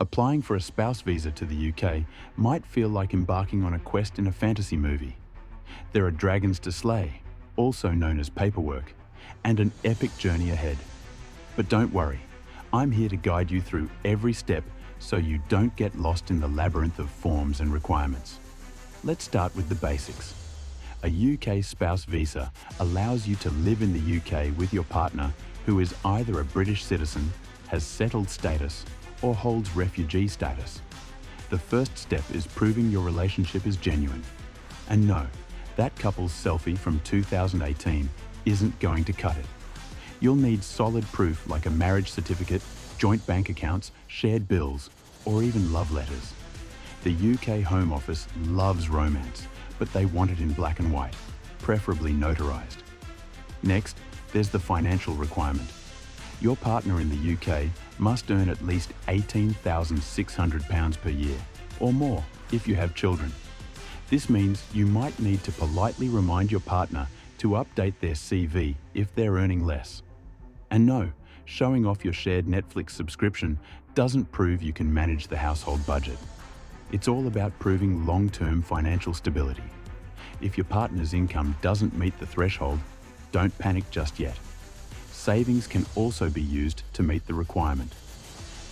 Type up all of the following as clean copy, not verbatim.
Applying for a spouse visa to the UK might feel like embarking on a quest in a fantasy movie. There are dragons to slay, also known as paperwork, and an epic journey ahead. But don't worry, I'm here to guide you through every step so you don't get lost in the labyrinth of forms and requirements. Let's start with the basics. A UK spouse visa allows you to live in the UK with your partner who is either a British citizen, has settled status, or holds refugee status. The first step is proving your relationship is genuine. And no, that couple's selfie from 2018 isn't going to cut it. You'll need solid proof like a marriage certificate, joint bank accounts, shared bills, or even love letters. The UK Home Office loves romance, but they want it in black and white, preferably notarized. Next, there's the financial requirement. Your partner in the UK must earn at least £18,600 per year, or more if you have children. This means you might need to politely remind your partner to update their CV if they're earning less. And no, showing off your shared Netflix subscription doesn't prove you can manage the household budget. It's all about proving long-term financial stability. If your partner's income doesn't meet the threshold, don't panic just yet. Savings can also be used to meet the requirement.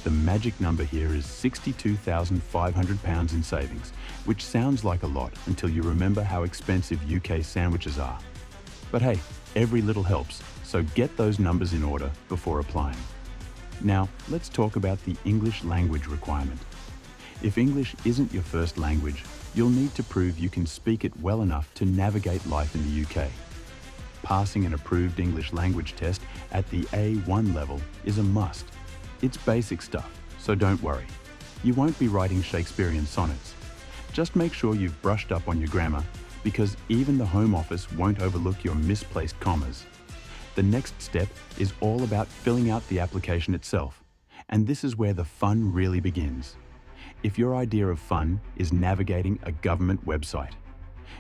The magic number here is £62,500 in savings, which sounds like a lot until you remember how expensive UK sandwiches are. But hey, every little helps, so get those numbers in order before applying. Now, let's talk about the English language requirement. If English isn't your first language, you'll need to prove you can speak it well enough to navigate life in the UK. Passing an approved English language test at the A1 level is a must. It's basic stuff, so don't worry. You won't be writing Shakespearean sonnets. Just make sure you've brushed up on your grammar, because even the Home Office won't overlook your misplaced commas. The next step is all about filling out the application itself, and this is where the fun really begins. If your idea of fun is navigating a government website,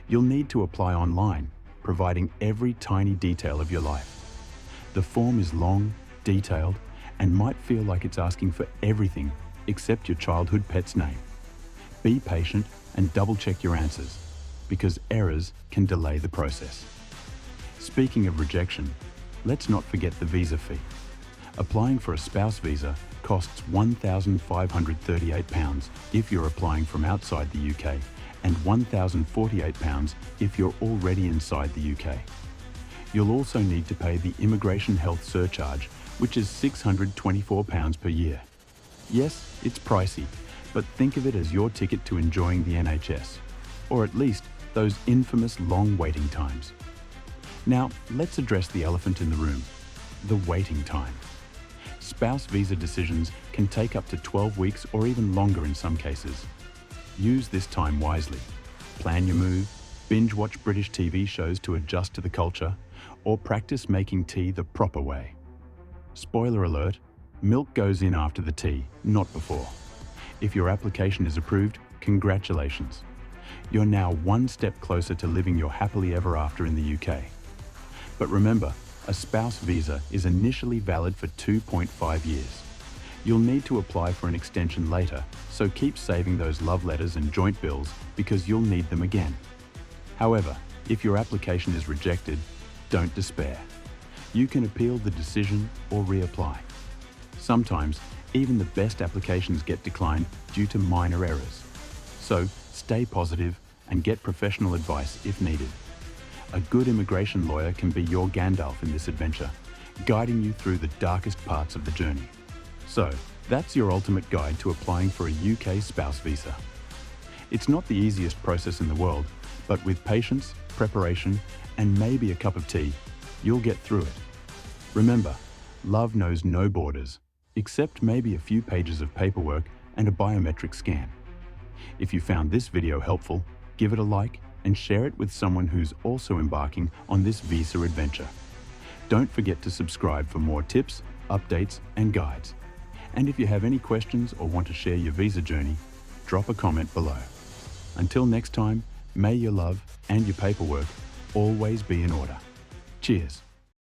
you'll need to apply online, providing every tiny detail of your life. The form is long, detailed, and might feel like it's asking for everything except your childhood pet's name. Be patient and double-check your answers, because errors can delay the process. Speaking of rejection, let's not forget the visa fee. Applying for a spouse visa costs £1,538 if you're applying from outside the UK, and £1,048 if you're already inside the UK. You'll also need to pay the immigration health surcharge, which is £624 per year. Yes, it's pricey, but think of it as your ticket to enjoying the NHS, or at least those infamous long waiting times. Now, let's address the elephant in the room, the waiting time. Spouse visa decisions can take up to 12 weeks or even longer in some cases. Use this time wisely. Plan your move, binge watch British TV shows to adjust to the culture, or practice making tea the proper way. Spoiler alert, milk goes in after the tea, not before. If your application is approved, congratulations. You're now one step closer to living your happily ever after in the UK. But remember, a spouse visa is initially valid for 2.5 years. You'll need to apply for an extension later, so keep saving those love letters and joint bills because you'll need them again. However, if your application is rejected, don't despair. You can appeal the decision or reapply. Sometimes, even the best applications get declined due to minor errors. So, stay positive and get professional advice if needed. A good immigration lawyer can be your Gandalf in this adventure, guiding you through the darkest parts of the journey. So, that's your ultimate guide to applying for a UK spouse visa. It's not the easiest process in the world, but with patience, preparation, and maybe a cup of tea, you'll get through it. Remember, love knows no borders, except maybe a few pages of paperwork and a biometric scan. If you found this video helpful, give it a like and share it with someone who's also embarking on this visa adventure. Don't forget to subscribe for more tips, updates, and guides. And if you have any questions or want to share your visa journey, drop a comment below. Until next time, may your love and your paperwork always be in order. Cheers.